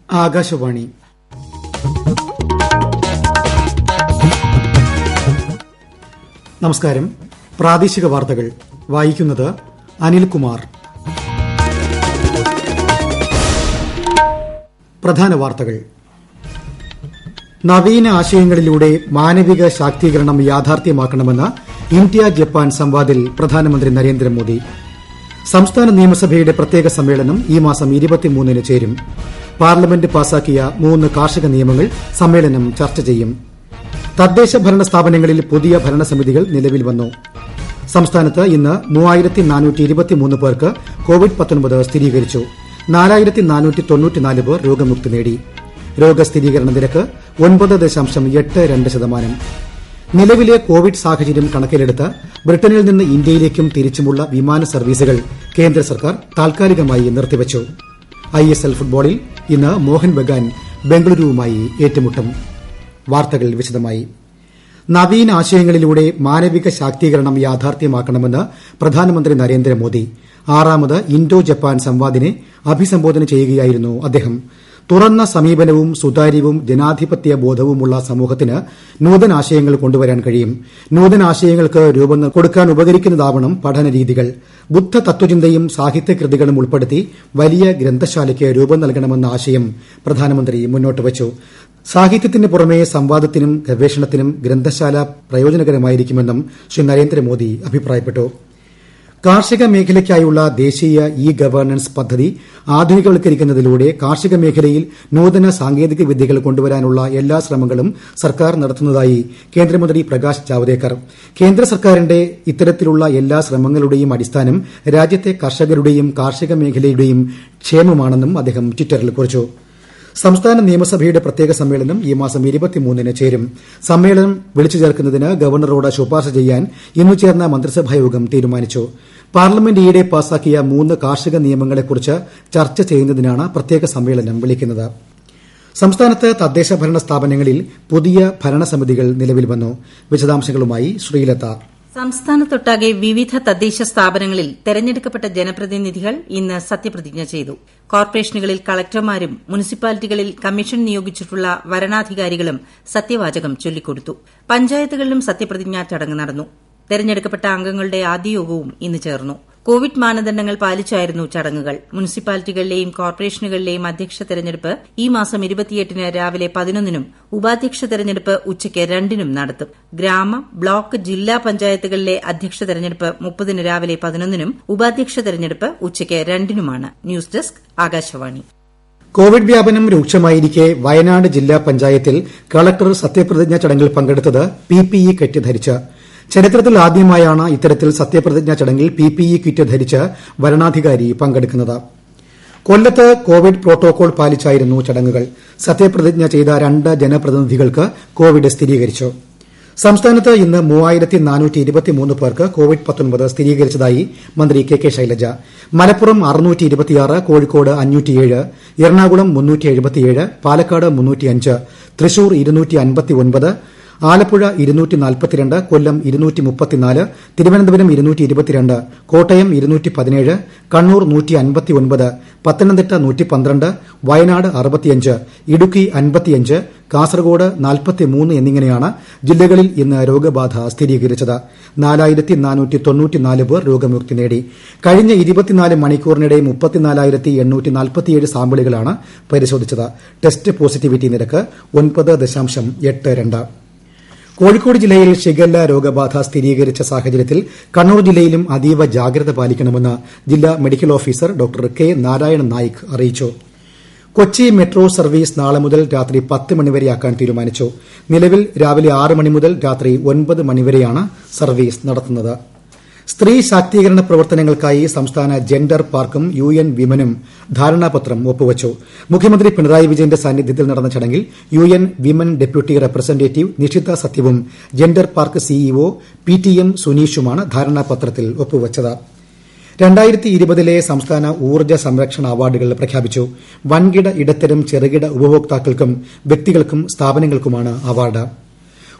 ആകാശവാണി. നമസ്കാരം. പ്രാദേശിക വാർത്തകൾ വായിക്കുന്നത് അനിൽകുമാർ. പ്രധാന വാർത്തകൾ. നവീന ആശയങ്ങളിലൂടെ മാനവിക ശാക്തീകരണം യാഥാർത്ഥ്യമാക്കണമെന്ന് ഇന്ത്യ ജപ്പാൻ സംവാദിൽ പ്രധാനമന്ത്രി നരേന്ദ്രമോദി. സംസ്ഥാന നിയമസഭയുടെ പ്രത്യേക സമ്മേളനം ഈ മാസം 23-ന് ചേരും. പാർലമെന്റ് പാസാക്കിയ 3 കാർഷിക നിയമങ്ങൾ സമ്മേളനം ചർച്ച ചെയ്യും. തദ്ദേശ ഭരണ സ്ഥാപനങ്ങളിൽ പുതിയ ഭരണസമിതികൾ നിലവിൽ വന്നു. സംസ്ഥാനത്ത് ഇന്ന് 3423 പേർക്ക് കോവിഡ്-19 സ്ഥിരീകരിച്ചു. 4494 പേർ രോഗമുക്തി നേടി. രോഗസ്ഥിരീകരണ നിരക്ക് 9.82%. നിലവിലെ കോവിഡ് സാഹചര്യം കണക്കിലെടുത്ത് ബ്രിട്ടനിൽ നിന്ന് ഇന്ത്യയിലേക്കും തിരിച്ചുമുള്ള വിമാന സർവീസുകൾ കേന്ദ്ര സർക്കാർ താൽക്കാലികമായി നിർത്തിവച്ചു. ISL ഫുട്ബോളിൽ ഇന്ന് മോഹൻ ബഗാൻ ബംഗളൂരുവുമായി ഏറ്റുമുട്ടും. വാർത്തകൾ വിശദമായി. നവീന ആശയങ്ങളിലൂടെ മാനവിക ശാക്തീകരണം യാഥാർത്ഥ്യമാക്കണമെന്ന് പ്രധാനമന്ത്രി നരേന്ദ്രമോദി 6ാമത് ഇന്തോ ജപ്പാൻ സംവാദിനെ അഭിസംബോധന ചെയ്യുകയായിരുന്നു അദ്ദേഹം. തുറന്ന സമീപനവും സുതാര്യവും ജനാധിപത്യ ബോധവുമുള്ള സമൂഹത്തിന് നൂതനാശയങ്ങൾ കൊണ്ടുവരാൻ കഴിയും. നൂതനാശയങ്ങൾക്ക് രൂപം കൊടുക്കാൻ ഉപകരിക്കുന്നതാവണം പഠനരീതികൾ. ബുദ്ധ തത്വചിന്തയും സാഹിത്യകൃതികളും ഉൾപ്പെടുത്തി വലിയ ഗ്രന്ഥശാലയ്ക്ക് രൂപം നൽകണമെന്ന ആശയം പ്രധാനമന്ത്രി മുന്നോട്ട് വച്ചു. സാഹിത്യത്തിന് പുറമെ സംവാദത്തിനും ഗവേഷണത്തിനും ഗ്രന്ഥശാല പ്രയോജനകരമായിരിക്കുമെന്നും ശ്രീ നരേന്ദ്രമോദി അഭിപ്രായപ്പെട്ടു. കാർഷിക മേഖലയ്ക്കായുള്ള ദേശീയ ഗവേണൻസ് പദ്ധതി ആധുനികവൽക്കരിക്കുന്നതിലൂടെ കാർഷിക മേഖലയിൽ നൂതന സാങ്കേതിക വിദ്യകൾ കൊണ്ടുവരാനുള്ള എല്ലാ ശ്രമങ്ങളും സർക്കാർ നടത്തുന്നതായി കേന്ദ്രമന്ത്രി പ്രകാശ് ജാവ്ദേക്കർ. കേന്ദ്ര സർക്കാരിന്റെ ഇത്തരത്തിലുള്ള എല്ലാ ശ്രമങ്ങളുടെയും അടിസ്ഥാനം രാജ്യത്തെ കർഷകരുടെയും കാർഷിക മേഖലയുടെയും ക്ഷേമമാണെന്നും അദ്ദേഹം ട്വിറ്ററിൽ കുറിച്ചു. സംസ്ഥാന നിയമസഭയുടെ പ്രത്യേക സമ്മേളനം ഈ മാസം 23-ന് ചേരും. സമ്മേളനം വിളിച്ചു ചേർക്കുന്നതിന് ഗവർണറോട് ശുപാർശ ചെയ്യാൻ ഇന്ന് ചേർന്ന മന്ത്രിസഭായോഗം തീരുമാനിച്ചു. പാർലമെന്റ് ഈയിടെ പാസാക്കിയ 3 കാർഷിക നിയമങ്ങളെക്കുറിച്ച് ചർച്ച ചെയ്യുന്നതിനാണ് പ്രത്യേക സമ്മേളനം വിളിക്കുന്നത്. സംസ്ഥാനത്ത് തദ്ദേശ ഭരണ സ്ഥാപനങ്ങളിൽ പുതിയ ഭരണസമിതികൾ നിലവിൽ വന്നു. വിശദാംശങ്ങളുമായി ശ്രീലത. സംസ്ഥാനത്തൊട്ടാകെ വിവിധ തദ്ദേശ സ്ഥാപനങ്ങളിൽ തെരഞ്ഞെടുക്കപ്പെട്ട ജനപ്രതിനിധികൾ ഇന്ന് സത്യപ്രതിജ്ഞ ചെയ്തു. കോർപ്പറേഷനുകളിൽ കളക്ടർമാരും മുനിസിപ്പാലിറ്റികളിൽ കമ്മീഷൻ നിയോഗിച്ചിട്ടുള്ള വരണാധികാരികളും സത്യവാചകം ചൊല്ലിക്കൊടുത്തു. പഞ്ചായത്തുകളിലും സത്യപ്രതിജ്ഞാ ചടങ്ങ് നടന്നു. തെരഞ്ഞെടുക്കപ്പെട്ട അംഗങ്ങളുടെ ആദ്യ യോഗവും ഇന്ന് ചേർന്നു. കോവിഡ് മാനദണ്ഡങ്ങൾ പാലിച്ചായിരുന്നു ചടങ്ങുകൾ. മുനിസിപ്പാലിറ്റികളിലെയും കോർപ്പറേഷനുകളിലെയും അധ്യക്ഷ തെരഞ്ഞെടുപ്പ് ഈ മാസം 28-ന് രാവിലെ 11-നും ഉപാധ്യക്ഷ തെരഞ്ഞെടുപ്പ് ഉച്ചയ്ക്ക് 2-നും നടത്തും. ഗ്രാമ, ബ്ലോക്ക്, ജില്ലാ പഞ്ചായത്തുകളിലെ അധ്യക്ഷ തെരഞ്ഞെടുപ്പ് 30-ന് രാവിലെ 11-നും ഉപാധ്യക്ഷ തെരഞ്ഞെടുപ്പ് ഉച്ചയ്ക്ക് 2-നുമാണ്. News desk Akashvani. കോവിഡ് വ്യാപനം രൂക്ഷമായിരിക്കെ വയനാട് ജില്ലാ പഞ്ചായത്തിൽ കളക്ടർ സത്യപ്രതിജ്ഞാ ചടങ്ങിൽ പങ്കെടുത്തത് PPE കിറ്റ് ധരിച്ച്. ചരിത്രത്തിൽ ആദ്യമായാണ് ഇത്തരത്തിൽ സത്യപ്രതിജ്ഞാ ചടങ്ങിൽ PPE കിറ്റ് ധരിച്ച് വരണാധികാരി പങ്കെടുക്കുന്നത്. കൊല്ലത്ത് കോവിഡ് പ്രോട്ടോകോൾ പാലിച്ചായിരുന്നു ചടങ്ങുകൾ. സത്യപ്രതിജ്ഞ ചെയ്ത 2 ജനപ്രതിനിധികൾക്ക് കോവിഡ് സ്ഥിരീകരിച്ചു. സംസ്ഥാനത്ത് ഇന്ന് 3423 പേർക്ക് കോവിഡ്-19 സ്ഥിരീകരിച്ചതായി മന്ത്രി കെ ശൈലജ. മലപ്പുറം 626, കോഴിക്കോട് 507, എറണാകുളം 377, പാലക്കാട് 305, തൃശൂർ 259, ആലപ്പുഴ 242, കൊല്ലം 234, തിരുവനന്തപുരം 222, കോട്ടയം 217, കണ്ണൂർ 159, പത്തനംതിട്ട 112, വയനാട് 65, ഇടുക്കി 55, കാസർഗോഡ് 43 എന്നിങ്ങനെയാണ് ജില്ലകളിൽ ഇന്ന് രോഗബാധ സ്ഥിരീകരിച്ചത്. 4494 പേർ രോഗമുക്തി നേടി. കഴിഞ്ഞ 24 മണിക്കൂറിനിടെ 34,847 സാമ്പിളുകളാണ് പരിശോധിച്ചത്. ടെസ്റ്റ് പോസിറ്റിവിറ്റി നിരക്ക് 9.82. കോഴിക്കോട് ജില്ലയിൽ ഷിഗല്ല രോഗബാധ സ്ഥിരീകരിച്ച സാഹചര്യത്തിൽ കണ്ണൂർ ജില്ലയിലും അതീവ ജാഗ്രത പാലിക്കണമെന്ന് ജില്ലാ medical officer doctor K Narayanan Naik അറിയിച്ചു. കൊച്ചി മെട്രോ സർവീസ് നാളെ മുതൽ രാത്രി 10 മണിവരെയാക്കാൻ തീരുമാനിച്ചു. നിലവിൽ രാവിലെ 6 മണി മുതൽ രാത്രി 9 മണിവരെയാണ് സർവീസ് നടത്തുന്നത്. സ്ത്രീ ശാക്തീകരണ പ്രവർത്തനങ്ങൾക്കായി സംസ്ഥാന ജെൻഡർ പാർക്കും UN വിമനും ധാരണാപത്രം ഒപ്പുവച്ചു. മുഖ്യമന്ത്രി പിണറായി വിജയന്റെ സാന്നിധ്യത്തിൽ നടന്ന ചടങ്ങിൽ UN women deputy representative Nishitha സത്യവും ജെൻഡർ പാർക്ക് CEO PTM സുനീഷുമാണ് ധാരണാപത്രത്തിൽ ഒപ്പുവച്ചത്. 2020 സംസ്ഥാന ഊർജ്ജ സംരക്ഷണ അവാർഡുകൾ പ്രഖ്യാപിച്ചു. വൻകിട, ഇടത്തരം, ചെറുകിട ഉപഭോക്താക്കൾക്കും വ്യക്തികൾക്കും സ്ഥാപനങ്ങൾക്കുമാണ് അവാർഡ്.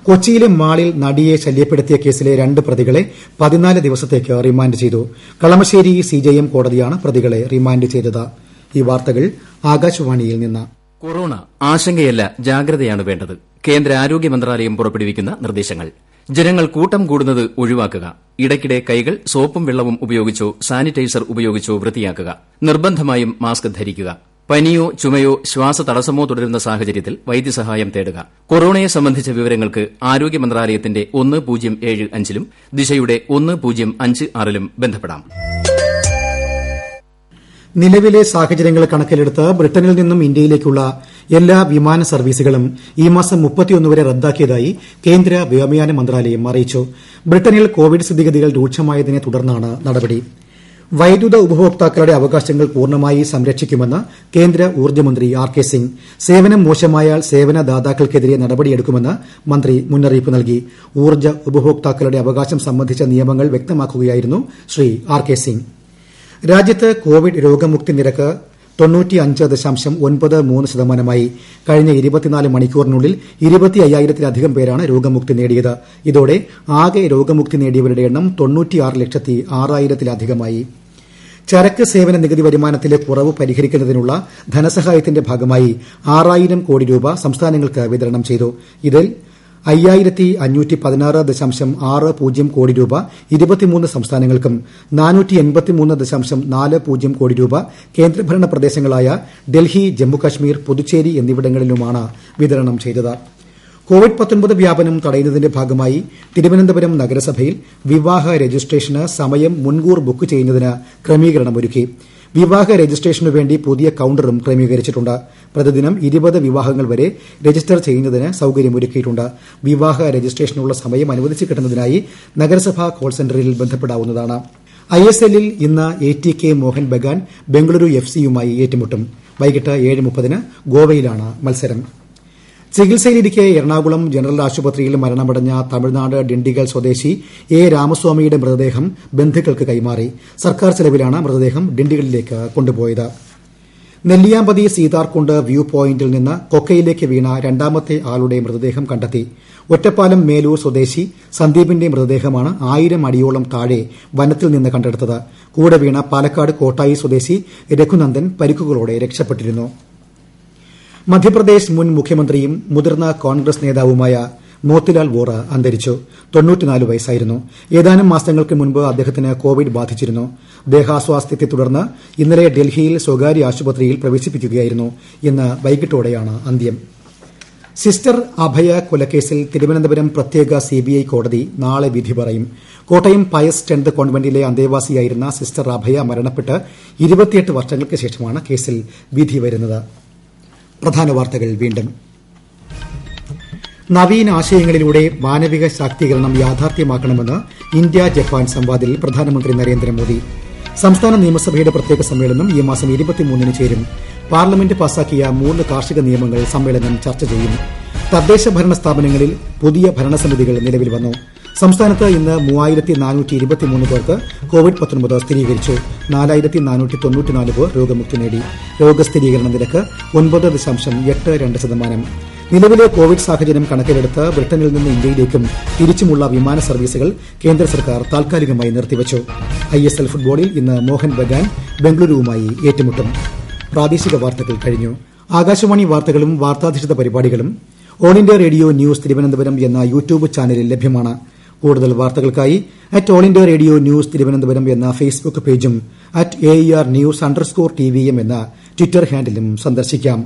കൊച്ചിയിലെ മാളിൽ നടിയെ ശല്യപ്പെടുത്തിയ കേസിലെ 2 പ്രതികളെ 14 ദിവസത്തേക്ക് റിമാൻഡ് ചെയ്തു. കളമശ്ശേരി CJM കോടതിയാണ് പ്രതികളെ റിമാൻഡ് ചെയ്തത്. ഈ വാർത്തകൾ ആകാശവാണിയിൽ നിന്ന്. കൊറോണ ആശങ്കയല്ല, ജാഗ്രതയാണ് വേണ്ടത്. കേന്ദ്ര ആരോഗ്യ മന്ത്രാലയം പുറപ്പെടുവിക്കുന്ന നിർദ്ദേശങ്ങൾ. ജനങ്ങൾ കൂട്ടം കൂടുന്നത് ഒഴിവാക്കുക. ഇടയ്ക്കിടെ കൈകൾ സോപ്പും വെള്ളവും ഉപയോഗിച്ചോ സാനിറ്റൈസർ ഉപയോഗിച്ചോ വൃത്തിയാക്കുക. നിർബന്ധമായും മാസ്ക് ധരിക്കുക. പനിയോ ചുമയോ ശ്വാസതടസ്സമോ തുടരുന്ന സാഹചര്യത്തിൽ വൈദ്യസഹായം തേടുക. കൊറോണയെ സംബന്ധിച്ച വിവരങ്ങൾക്ക് ആരോഗ്യ മന്ത്രാലയത്തിന്റെ 1075 ലും ദിശയുടെ 1056 ബന്ധപ്പെടാം. നിലവിലെ സാഹചര്യങ്ങൾ കണക്കിലെടുത്ത് ബ്രിട്ടനിൽ നിന്നും ഇന്ത്യയിലേക്കുള്ള എല്ലാ വിമാന സർവീസുകളും ഈ മാസം 31 വരെ റദ്ദാക്കിയതായി കേന്ദ്ര വ്യോമയാന മന്ത്രാലയം അറിയിച്ചു. ബ്രിട്ടനിൽ കോവിഡ് സ്ഥിതിഗതികൾ രൂക്ഷമായതിനെ തുടർന്നാണ് നടപടി. വൈദ്യുത ഉപഭോക്താക്കളുടെ അവകാശങ്ങൾ പൂർണ്ണമായി സംരക്ഷിക്കുമെന്ന് കേന്ദ്ര ഊർജ്ജമന്ത്രി ആർ കെ സിംഗ്. സേവനം മോശമായാൽ സേവനദാതാക്കൾക്കെതിരെ നടപടിയെടുക്കുമെന്ന് മന്ത്രി മുന്നറിയിപ്പ് നൽകി. ഊർജ്ജ ഉപഭോക്താക്കളുടെ അവകാശം സംബന്ധിച്ച നിയമങ്ങൾ വ്യക്തമാക്കുകയായിരുന്നു ശ്രീ ആർ കെ സിംഗ്. രാജ്യത്ത് കോവിഡ് രോഗമുക്തി നിരക്ക് 95.93%. കഴിഞ്ഞ 24 മണിക്കൂറിനുള്ളിൽ 25,000-ലധികം പേരാണ് രോഗമുക്തി നേടിയത്. ഇതോടെ ആകെ രോഗമുക്തി നേടിയവരുടെ എണ്ണം 96,06,000-ലധികമായി. ചരക്ക് സേവന നികുതി വരുമാനത്തിലെ കുറവ് പരിഹരിക്കുന്നതിനുള്ള ധനസഹായത്തിന്റെ ഭാഗമായി 6,000 കോടി രൂപ സംസ്ഥാനങ്ങൾക്ക് വിതരണം ചെയ്തു. ഇതിൽ 5,516.60 കോടി രൂപ 23 സംസ്ഥാനങ്ങൾക്കും 483.40 കോടി രൂപ കേന്ദ്രഭരണ പ്രദേശങ്ങളായ ഡൽഹി, ജമ്മുകശ്മീർ, പുതുച്ചേരി എന്നിവിടങ്ങളിലുമാണ് വിതരണം ചെയ്തത്. കോവിഡ്-19 വ്യാപനം തടയുന്നതിന്റെ ഭാഗമായി തിരുവനന്തപുരം നഗരസഭയിൽ വിവാഹ രജിസ്ട്രേഷന് സമയം മുൻകൂർ ബുക്ക് ചെയ്യുന്നതിന് ക്രമീകരണമൊരുക്കി. വിവാഹ രജിസ്ട്രേഷനു വേണ്ടി പുതിയ കൌണ്ടറും ക്രമീകരിച്ചിട്ടുണ്ട്. പ്രതിദിനം 20 വിവാഹങ്ങൾ വരെ രജിസ്റ്റർ ചെയ്യുന്നതിന് സൌകര്യമൊരുക്കിയിട്ടുണ്ട്. വിവാഹ രജിസ്ട്രേഷനുള്ള സമയം അനുവദിച്ചു കിട്ടുന്നതിനായി നഗരസഭാ കോൾ സെന്ററിൽ ബന്ധപ്പെടാവുന്നതാണ്. ISLൽ ഇന്ന് ATK മോഹൻ ബഗാൻ ബംഗളൂരു FCയുമായി ഏറ്റുമുട്ടും. വൈകിട്ട് 7:30 ഗോവയിലാണ് മത്സരം. ചികിത്സയിലിരിക്കെ എറണാകുളം ജനറൽ ആശുപത്രിയിൽ മരണമടഞ്ഞ തമിഴ്നാട് ഡിണ്ടിഗൽ സ്വദേശി എ രാമസ്വാമിയുടെ മൃതദേഹം ബന്ധുക്കൾക്ക് കൈമാറി. സർക്കാർ ചെലവിലാണ് മൃതദേഹം ഡിണ്ടിഗലിലേക്ക് കൊണ്ടുപോയത്. നെല്ലിയാമ്പതി സീതാർകുണ്ട് വ്യൂ പോയിന്റിൽ നിന്ന് കൊക്കയിലേക്ക് വീണ രണ്ടാമത്തെ ആളുടെ മൃതദേഹം കണ്ടെത്തി. ഒറ്റപ്പാലം മേലൂർ സ്വദേശി സന്ദീപിന്റെ മൃതദേഹമാണ് 1000 അടിയോളം താഴെ വനത്തിൽ നിന്ന് കണ്ടെടുത്തത്. കൂടെ വീണ പാലക്കാട് കോട്ടായി സ്വദേശി രഘുനന്ദൻ പരിക്കുകളോടെ രക്ഷപ്പെട്ടിരുന്നു. മധ്യപ്രദേശ് മുൻ മുഖ്യമന്ത്രിയും മുതിർന്ന കോൺഗ്രസ് നേതാവുമായ മോത്തിലാൽ വോറ അന്തരിച്ചു. 94 വയസ്സായിരുന്നു. ഏതാനും മാസങ്ങൾക്ക് മുൻപ് അദ്ദേഹത്തിന് കോവിഡ് ബാധിച്ചിരുന്നു. ദേഹാസ്വാസ്ഥ്യത്തെ തുടർന്ന് ഇന്നലെ ഡൽഹിയിൽ സ്വകാര്യ ആശുപത്രിയിൽ പ്രവേശിപ്പിക്കുകയായിരുന്നു. ഇന്ന് വൈകിട്ടോടെയാണ് അന്ത്യം. സിസ്റ്റർ അഭയ കൊലക്കേസിൽ തിരുവനന്തപുരം പ്രത്യേക CBI കോടതി നാളെ വിധി പറയും. കോട്ടയം പയസ് 10th കോൺവെന്റിലെ അന്തേവാസിയായിരുന്ന സിസ്റ്റർ അഭയ മരണപ്പെട്ട് 28 വർഷങ്ങൾക്ക് ശേഷമാണ് കേസിൽ വിധി വരുന്നത്. പ്രധാന വാർത്തകൾ വീണ്ടും. നവീന ആശയങ്ങളിലൂടെ മാനവിക ശാക്തീകരണം യാഥാർത്ഥ്യമാക്കണമെന്ന് ഇന്ത്യ ജപ്പാൻ സംവാദിൽ പ്രധാനമന്ത്രി നരേന്ദ്രമോദി. സംസ്ഥാന നിയമസഭയുടെ പ്രത്യേക സമ്മേളനം ഈ മാസം 23 ചേരും. പാർലമെന്റ് പാസാക്കിയ 3 കാർഷിക നിയമങ്ങൾ സമ്മേളനം ചർച്ച ചെയ്യും. തദ്ദേശ ഭരണ സ്ഥാപനങ്ങളിൽ പുതിയ ഭരണസമിതികൾ നിലവിൽ വന്നു. സംസ്ഥാനത്ത് ഇന്ന് 3423 പേർക്ക് കോവിഡ്-19 സ്ഥിരീകരിച്ചു. 4494 പേർ രോഗമുക്തി നേടി. രോഗസ്ഥിരീകരണ നിരക്ക് 9.82%. നിലവിലെ കോവിഡ് സാഹചര്യം കണക്കിലെടുത്ത് ബ്രിട്ടനിൽ നിന്ന് ഇന്ത്യയിലേക്കും തിരിച്ചുമുള്ള വിമാന സർവീസുകൾ കേന്ദ്ര സർക്കാർ താൽക്കാലികമായി നിർത്തിവച്ചു. ISL ഫുട്ബോളിൽ ഇന്ന് മോഹൻ ബഗാൻ ബംഗളൂരുവുമായി ഏറ്റുമുട്ടും. പ്രാദേശിക വാർത്തകൾ കഴിഞ്ഞു. ആകാശവാണി വാർത്തകളും വാർത്താധിഷ്ഠിത പരിപാടികളും all India radio news Thiruvananthapuram എന്ന യൂട്യൂബ് ചാനലിൽ ലഭ്യമാണ്. കൂടുതൽ വാർത്തകൾക്കായി @all India radio news Thiruvananthapuram എന്ന ഫേസ്ബുക്ക് പേജും @AER News_TVM എന്ന ട്വിറ്റർ ഹാൻഡിലും സന്ദർശിക്കാം.